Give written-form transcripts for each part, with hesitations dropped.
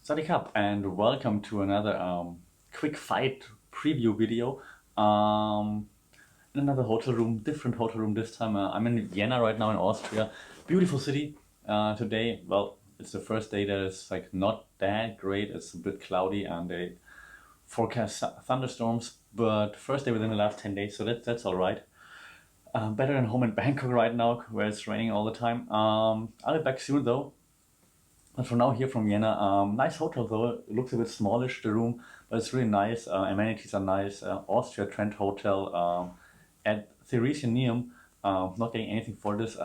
Sawadee Krap, and welcome to another quick fight preview video. In another hotel room, different hotel room this time. I'm in Vienna right now in Austria. Beautiful city. Today, well, it's the first day that is like not that great. It's a bit cloudy and they forecast thunderstorms. But first day within the last 10 days, so that's all right. Better than home in Bangkok right now, where it's raining all the time. I'll be back soon though. But for now, here from Vienna, nice hotel though. It looks a bit smallish, the room, but it's really nice. Amenities are nice. Austria Trent Hotel at Theresiennium. Not getting anything for this,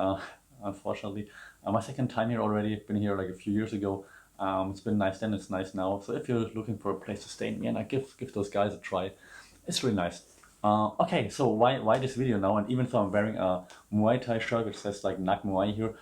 unfortunately. My second time here already. Been here like a few years ago. It's been nice then, it's nice now. So if you're looking for a place to stay in Vienna, give those guys a try. It's really nice. Okay, so why this video now? And even though I'm wearing a Muay Thai shirt which says like Nak Muay here,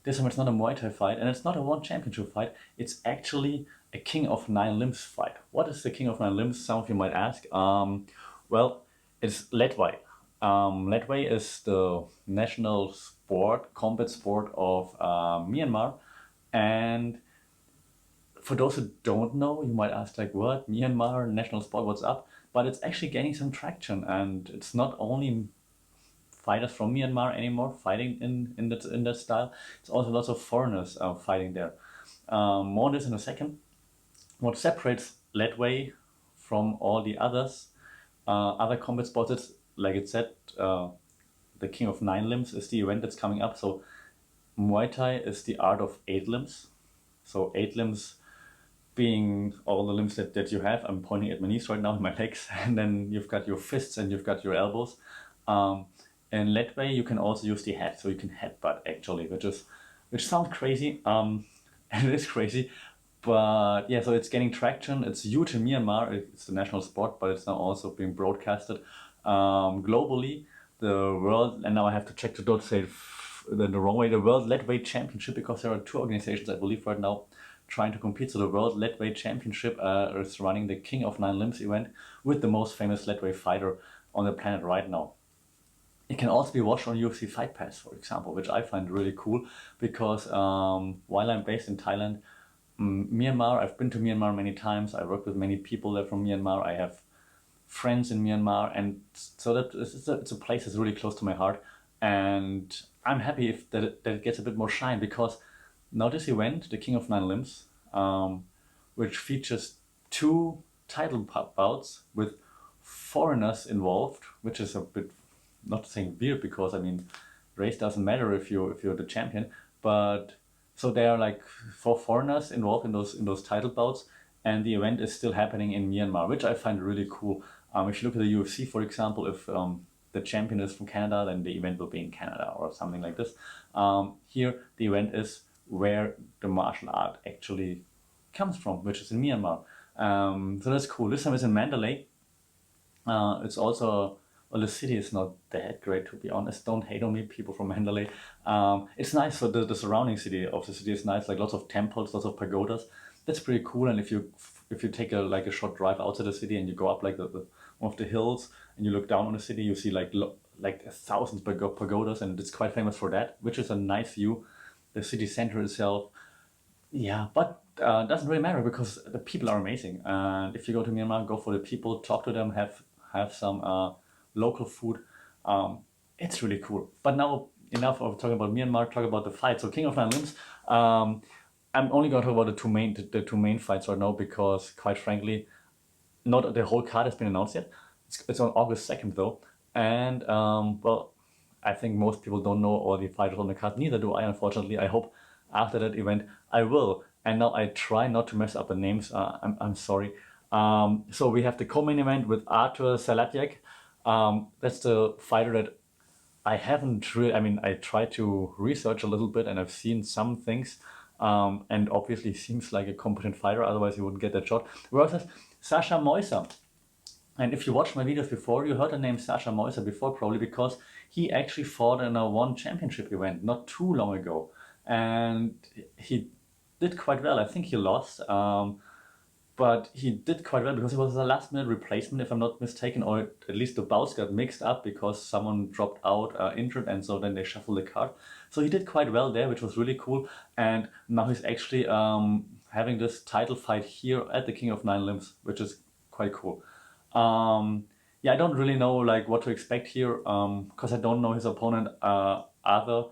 this time it's not a Muay Thai fight and it's not a one championship fight. It's actually a King of Nine Limbs fight. What is the King of Nine Limbs? Some of you might ask. Well, it's lethwei. Lethwei is the national sport, combat sport of Myanmar. And for those who don't know, you might ask like, what? Myanmar, national sport, what's up? But it's actually gaining some traction, and it's not only fighters from Myanmar anymore fighting in that style. It's also lots of foreigners fighting there. More on this in a second. What separates lethwei from all the others, other combat sports, is, like it said, the King of Nine Limbs is the event that's coming up. So Muay Thai is the art of 8 limbs. So 8 limbs being all the limbs that you have. I'm pointing at my knees right now, my legs, and then you've got your fists and you've got your elbows. In lethwei, you can also use the head, so you can headbutt actually, which sounds crazy, and it is crazy, but yeah. So it's gaining traction. It's huge in Myanmar. It's the national sport, but it's now also being broadcasted globally. The world, and now I have to check to don't say the wrong way. The World Lethwei Championship, because there are 2 organizations I believe right now trying to compete. So the World Lethwei Championship is running the King of Nine Limbs event with the most famous lethwei fighter on the planet right now. It can also be watched on UFC Fight Pass, for example, which I find really cool because while I'm based in Thailand, Myanmar, I've been to Myanmar many times. I work with many people there from Myanmar. I have friends in Myanmar, and so that it's a place that's really close to my heart. And I'm happy that it gets a bit more shine, because now this event, the King of Nine Limbs, which features 2 title bouts with foreigners involved, which is a bit, not saying weird, because I mean race doesn't matter if you're the champion, but so there are like 4 foreigners involved in those title bouts, and the event is still happening in Myanmar, which I find really cool. If you look at the UFC, for example, if the champion is from Canada, then the event will be in Canada or something like this. Here the event is where the martial art actually comes from, which is in Myanmar. So that's cool. This time it's in Mandalay. It's also, well, the city is not that great, to be honest. Don't hate on me, people from Mandalay. It's nice. So the surrounding city of the city is nice, like lots of temples, lots of pagodas. That's pretty cool. And if you take a short drive outside the city and you go up like one of the hills and you look down on the city, you see like 1,000 pagodas, and it's quite famous for that, which is a nice view. The city center itself, yeah, but doesn't really matter because the people are amazing. And if you go to Myanmar, go for the people, talk to them, have some local food. It's really cool. But now enough of talking about Myanmar. Talk about the fight. So King of Nine Limbs. I'm only going to talk about the two main fights right now, because quite frankly, not the whole card has been announced yet. It's on August 2nd though, and well, I think most people don't know all the fighters on the card. Neither do I, unfortunately. I hope after that event I will. And now I try not to mess up the names. I'm sorry. So we have the co-main event with Artur Saladjak. That's the fighter that I haven't really, I mean, I tried to research a little bit and I've seen some things, and obviously seems like a competent fighter, otherwise he wouldn't get that shot. Versus Sasha Moisa. And if you watched my videos before, you heard the name Sasha Moisa before, probably because he actually fought in a one championship event not too long ago. And he did quite well. I think he lost. but he did quite well because it was a last minute replacement, if I'm not mistaken, or at least the bouts got mixed up because someone dropped out injured, and so then they shuffled the card. So he did quite well there, which was really cool. And now he's actually having this title fight here at the King of Nine Limbs, which is quite cool. Yeah, I don't really know like what to expect here because I don't know his opponent either.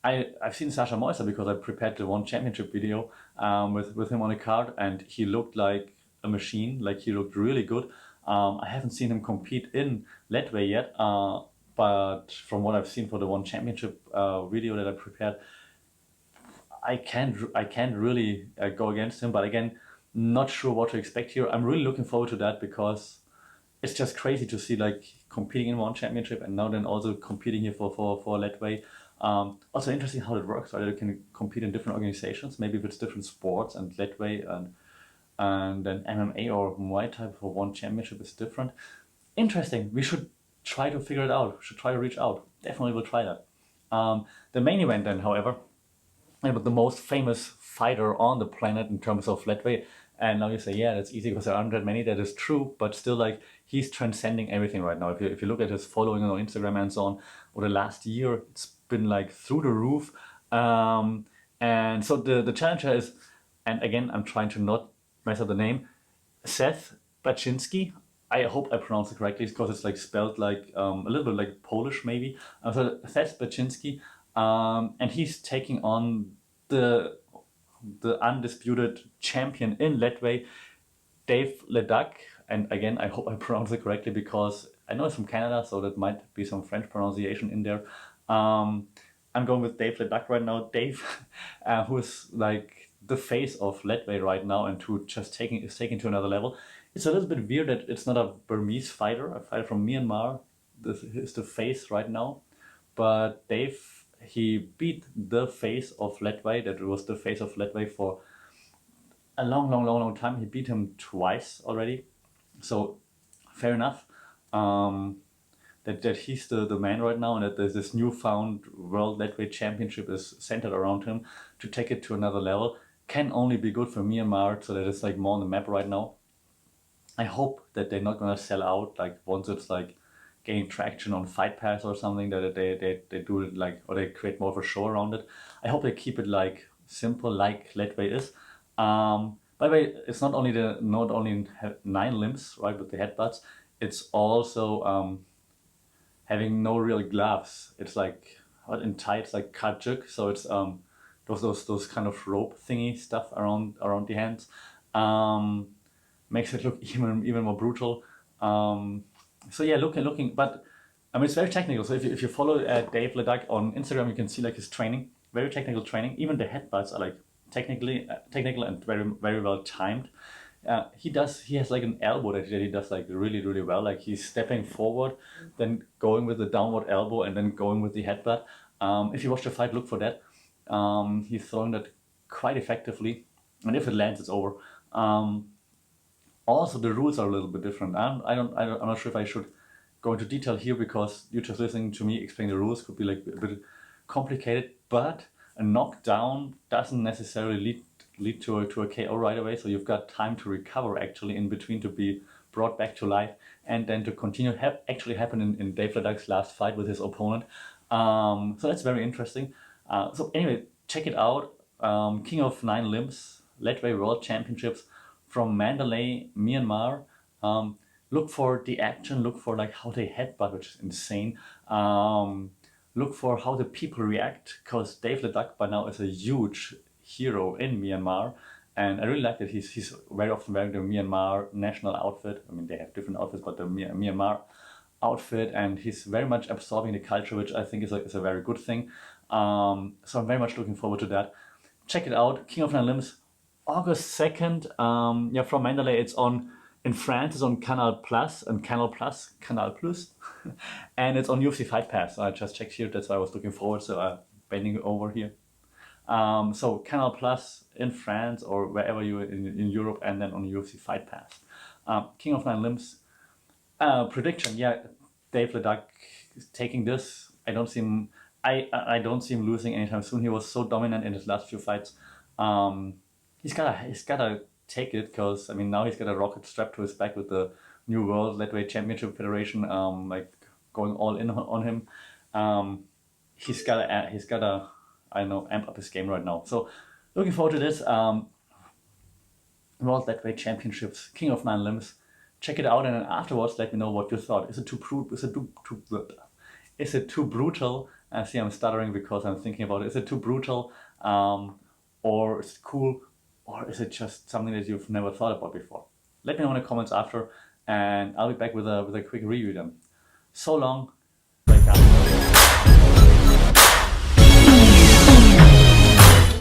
I've seen Sasha Moiser because I prepared the one championship video with him on the card, and he looked like a machine. Like he looked really good. I haven't seen him compete in Lethwei yet, but from what I've seen for the one championship video that I prepared, I can't really go against him. But again, not sure what to expect here. I'm really looking forward to that because it's just crazy to see like competing in one championship and now then also competing here for Lethwei. Also interesting how it works, right? You can compete in different organizations, maybe if it's different sports, and Lethwei and then MMA or Muay Thai for one championship is different. Interesting. We should try to figure it out. We should try to reach out. Definitely will try that. The main event then, however, but the most famous fighter on the planet in terms of Lethwei. And now you say, yeah, that's easy because there aren't that many. That is true, but still, like he's transcending everything right now. If you look at his following on Instagram and so on, over the last year, it's been like through the roof. And so the challenger is, and again, I'm trying to not mess up the name, Seth Baczynski. I hope I pronounced it correctly because it's like spelled like a little bit like Polish maybe. So Seth Baczynski, and he's taking on the undisputed champion in Lethwei, Dave Leduc. And again, I hope I pronounced it correctly because I know it's from Canada, so that might be some French pronunciation in there. I'm going with Dave Leduc right now. Dave, who is like the face of Lethwei right now, and to just taking to another level. It's a little bit weird that it's not a Burmese fighter, a fighter from Myanmar. This is the face right now, but Dave, he beat the face of Lethwei. That was the face of Lethwei for a long time. He beat him twice already, so fair enough. That he's the man right now, and that there's this newfound World Lethwei Championship is centered around him to take it to another level. Can only be good for Myanmar, so that it's like more on the map right now. I hope that they're not gonna sell out like once it's like gaining traction on Fight Pass or something, that they do it like, or they create more of a show around it. I hope they keep it like simple like Lethwei is. By the way, it's not only 9 limbs, right, with the headbutts, it's also having no real gloves. It's like what in Thai it's like kajuk, so it's those kind of rope thingy stuff around the hands. Makes it look even more brutal. So yeah, looking, but I mean it's very technical. So if you follow Dave Leduc on Instagram, you can see like his training, very technical training. Even the headbutts are like technical and very well timed. He has like an elbow that he does like really well. Like he's stepping forward, then going with the downward elbow, and then going with the headbutt. If you watch the fight, look for that. He's throwing that quite effectively, and if it lands, it's over. Also, the rules are a little bit different. I'm not sure if I should go into detail here because you just listening to me explain the rules could be like a bit complicated. But a knockdown doesn't necessarily lead to a KO right away. So you've got time to recover actually in between to be brought back to life and then to continue. Actually happened in Dave Leduc's last fight with his opponent. So that's very interesting. So anyway, check it out. King of Nine Limbs, Lethwei World Championships from Mandalay, Myanmar. Look for the action, look for like how they headbutt, which is insane. Look for how the people react, because Dave Leduc by now is a huge hero in Myanmar. And I really like that he's very often wearing the Myanmar national outfit. I mean, they have different outfits, but the Myanmar outfit, and he's very much absorbing the culture, which I think is a very good thing. So I'm very much looking forward to that. Check it out, King of Nine Limbs, August 2nd. Yeah, from Mandalay. It's on in France. It's on Canal Plus and Canal Plus, and it's on UFC Fight Pass. I just checked here. That's why I was looking forward. So I'm bending over here. So Canal Plus in France or wherever you in Europe, and then on UFC Fight Pass. King of Nine Limbs. Prediction, yeah, Dave Leduc is taking this. I don't see him losing anytime soon. He was so dominant in his last few fights. He's got a take it, because I mean now he's got a rocket strapped to his back with the new World Lethwei Championship Federation like going all in on him. He's gotta I don't know, amp up his game right now. So looking forward to this. World Lethwei Championships, King of Nine Limbs. Check it out, and then afterwards let me know what you thought. Is it too brutal? I see I'm stuttering because I'm thinking about it. Is it too brutal, or is it cool, or is it just something that you've never thought about before? Let me know in the comments after, and I'll be back with a quick review then. So long, break up.